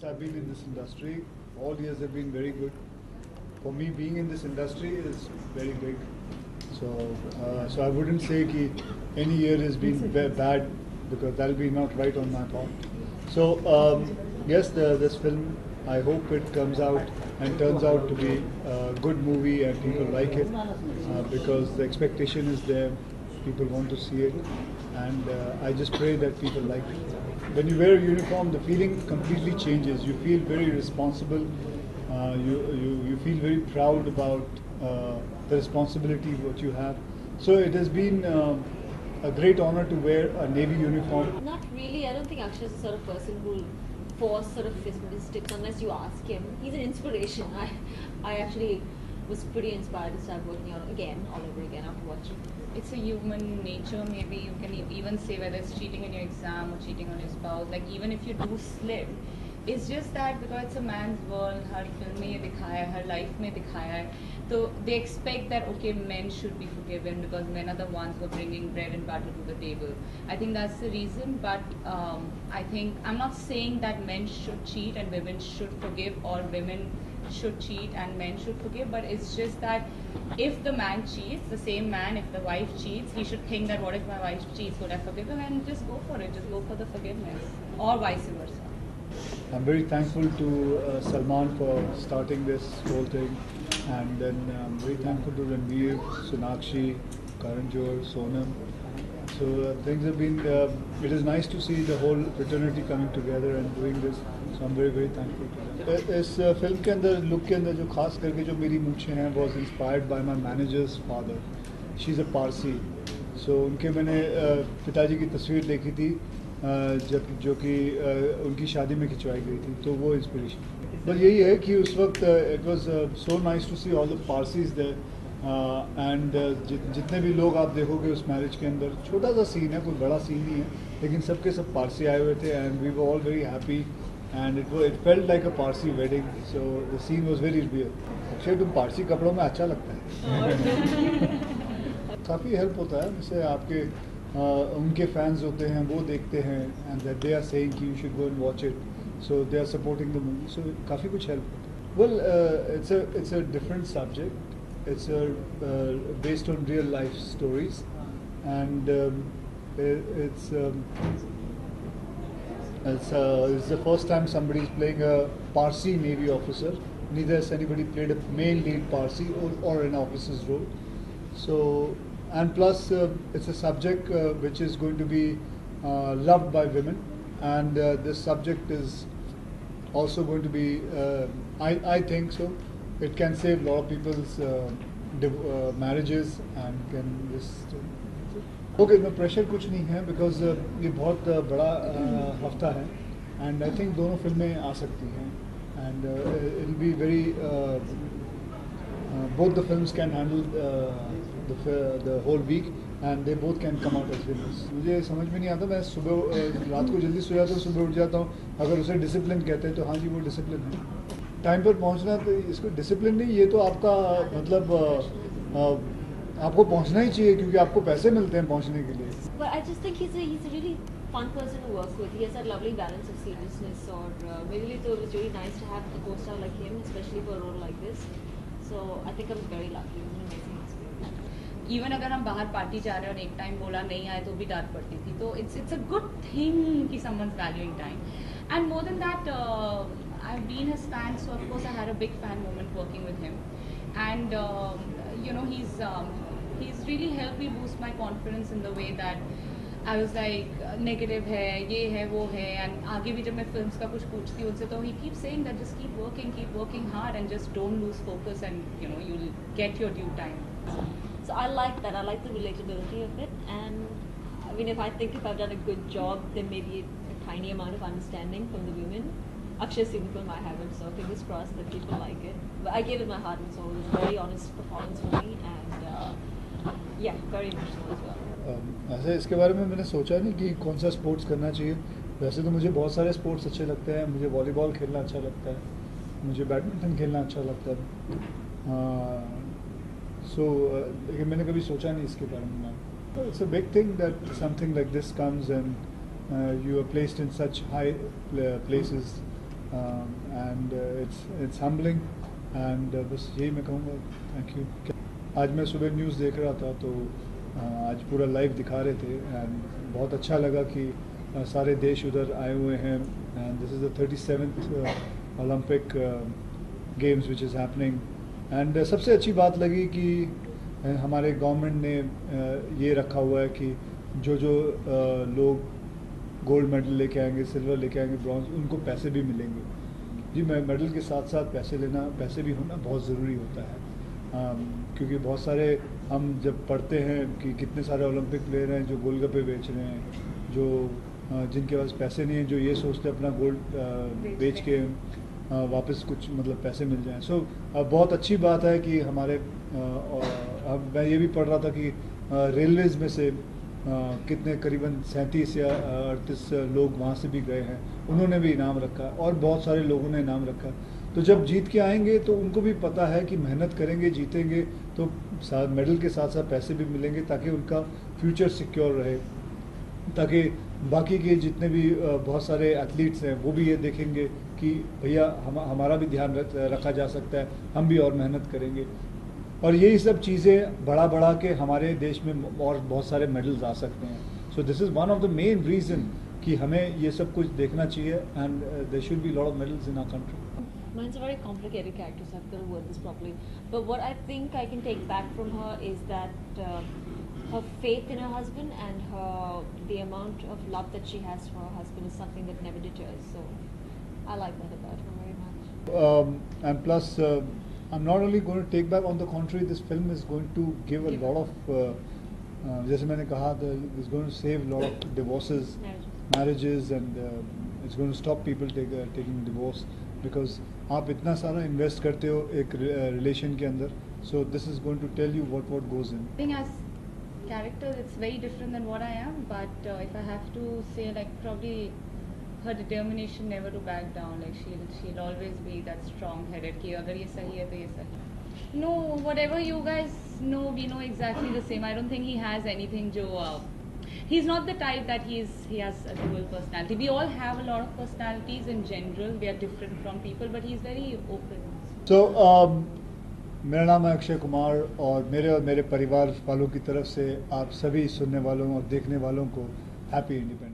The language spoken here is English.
I've been in this industry, all years have been very good. For me, being in this industry is very big. So I wouldn't say that any year has been bad because that'll be not right on my part. So yes, this film, I hope it comes out and turns out to be a good movie and people like it because the expectation is there. People want to see it, and I just pray that people like it. When you wear a uniform, the feeling completely changes. You feel very responsible. You feel very proud about the responsibility what you have. So it has been a great honor to wear a navy uniform. Not really. I don't think Akshay is the sort of person who will force sort of tips unless you ask him. He's an inspiration. I actually was pretty inspired to start working out again, all over again after watching. It's a human nature. Maybe you can even say whether it's cheating in your exam or cheating on your spouse. Like even if you do slip, it's just that because it's a man's world, her film में ये दिखाया है, her life में दिखाया है, so they expect that okay, men should be forgiven because men are the ones who are bringing bread and butter to the table. I think that's the reason. But I think I'm not saying that men should cheat and women should forgive, or women should cheat and men should forgive, but it's just that if the man cheats, the same man, if the wife cheats, he should think that what if my wife cheats, would I forgive him, and just go for it, just go for the forgiveness, or vice versa. I'm very thankful to Salman for starting this whole thing, and then I'm very thankful to Ranveer, Sonakshi, Karan Johar, Sonam. So things have been, it is nice to see the whole fraternity coming together and doing this. So I'm very very thankful to them. इस film के अंदर look के अंदर जो खास करके जो मेरी मूछें हैं was inspired by my manager's father. She's a Parsi. So उनके मैंने पिताजी की तस्वीर देखी थी जब जो कि उनकी शादी में खिंचवाई गई थी, तो वो इंस्पिरेशन बस यही है कि उस वक्त it was so nice to see all the Parsis there and जितने भी लोग आप देखोगे उस मैरिज के अंदर, छोटा सा सीन है, कोई बड़ा सीन नहीं है, लेकिन सबके सब पारसी आए हुए थे and we were all very happy and it felt like a Parsi wedding. So the scene was very real. Akshay, तुम पारसी कपड़ों में अच्छा लगता है. काफ़ी हेल्प होता है, जैसे आपके उनके फैंस होते हैं, वो देखते हैं and that they are saying कि you should go and watch it, so they are supporting the movie, so काफ़ी कुछ हेल्प होता है. Well it's a different subject. It's based on real life stories, and it's the first time somebody is playing a Parsi Navy officer. Neither has anybody played a male lead Parsi or an officer's role. So, and plus it's a subject which is going to be loved by women, and this subject is also going to be, I think so. It can save a lot of people's marriages and can just. Okay, no pressure कुछ नहीं है because ये बहुत बड़ा हफ्ता है and I think दोनों फिल्में आ सकती हैं and it will be very both the films can handle the whole week and they both can come out as winners. मुझे समझ में नहीं आता, मैं सुबह रात को जल्दी सो जाता हूँ, सुबह उठ जाता हूँ. अगर उसे डिसिप्लिन कहते हैं तो हाँ जी वो डिसिप्लिन है. टाइम पर पहुंचना, तो इसको डिसिप्लिन नहीं, ये तो आपका मतलब आपको पहुंचना ही चाहिए क्योंकि आपको पैसे मिलते हैं पहुंचने के लिए. But I just think he's a really fun person to work with. He has that lovely balance of seriousness. और मेरे लिए तो it was really nice to have a co-star like him, especially for a role like this. So I think I'm very lucky. It was an amazing experience. Even अगर हम बाहर party जा रहे हैं और एक टाइम बोला नहीं आए तो भी डांट पड़ती थी, तो इट्स अ गुड थिंग कि someone's valuing time. And more than that I've been his fan, so of course I had a big fan moment working with him, and you know he's really helped me boost my confidence in the way that I was like negative है, ये है, वो है, and आगे भी जब मैं films का कुछ पूछती हूँ उनसे तो he keeps saying that just keep working hard and just don't lose focus and you know you'll get your due time. So I like that. I like the relatability of it, and I mean if I think if I've done a good job, then maybe a tiny amount of understanding from the women. Akshay's seen the film, I haven't, so fingers crossed that people like it. But I gave it my heart and soul. It was a very honest performance for me, and yeah, very emotional as well. ऐसे इसके बारे में मैंने सोचा नहीं कि कौन सा स्पोर्ट्स करना चाहिए. वैसे तो मुझे बहुत सारे स्पोर्ट्स अच्छे लगते हैं. मुझे वॉलीबॉल खेलना अच्छा लगता है, मुझे बैडमिंटन खेलना अच्छा लगता है. लेकिन मैंने कभी सोचा नहीं इसके बारे में. It's a big thing that something like this comes and you are placed in such high places and it's humbling and बस यही मैं कहूँगा, थैंक यू। आज मैं सुबह न्यूज़ देख रहा था तो आज पूरा लाइव दिखा रहे थे एंड बहुत अच्छा लगा कि सारे देश उधर आए हुए हैं and this is the 37th Olympic games which is happening. And सबसे अच्छी बात लगी कि हमारे गवर्नमेंट ने ये रखा हुआ है कि जो लोग गोल्ड मेडल लेके आएंगे, सिल्वर लेके आएंगे, ब्रॉन्ज, उनको पैसे भी मिलेंगे। जी, मेडल के साथ साथ पैसे भी होना बहुत ज़रूरी होता है। क्योंकि बहुत सारे हम जब पढ़ते हैं कि कितने सारे ओलंपिक प्लेयर हैं जो गोलगप्पे बेच रहे हैं, जो जिनके पास पैसे नहीं हैं, जो ये सोचते हैं अपना गोल्ड बेच के वापस कुछ मतलब पैसे मिल जाएं। सो बहुत अच्छी बात है कि हमारे अब मैं ये भी पढ़ रहा था कि रेलवेज़ में से कितने करीबन 37 या 38 लोग वहाँ से भी गए हैं, उन्होंने भी इनाम रखा और बहुत सारे लोगों ने इनाम रखा। तो जब जीत के आएंगे तो उनको भी पता है कि मेहनत करेंगे, जीतेंगे तो मेडल के साथ साथ पैसे भी मिलेंगे ताकि उनका फ्यूचर सिक्योर रहे, ताकि बाकी के जितने भी बहुत सारे एथलीट्स हैं वो भी ये देखेंगे कि भैया हमारा भी ध्यान रखा जा सकता है, हम भी और मेहनत करेंगे। और यही सब चीज़ें बढ़ा के हमारे देश में और बहुत सारे मेडल्स आ सकते हैं। So this is one of the main reason कि हमें ये सब कुछ देखना चाहिए and there should be lot of medals in our country. Mine's a very complicated character, so I've got to word this properly. But what I think I can take back from her is that her faith in her husband and the amount of love that she has for her husband is something that never deters. So I like that about her very much. And plus, I'm not only going to take back, on the contrary, this film is going to give a lot of, जैसे मैंने कहा, it's going to save a lot of divorces, marriages, and it's going to stop people taking divorce because आप इतना सारा invest करते हो एक relation के अंदर, so this is going to tell you what goes in. I think as characters it's very different than what I am, but if I have to say, like, probably her determination never to back down, like she'll always be that strong-headed कि अगर ये सही है तो ये सही। No, whatever you guys know, we know exactly the same. I don't think he has anything जो he's not the type that he has a dual personality. We all have a lot of personalities in general. We are different from people, but he's very open. So मेरा नाम है अक्षय कुमार और मेरे परिवार वालों की तरफ से आप सभी सुनने वालों और देखने वालों को हैप्पी इंडिपेंडेंस।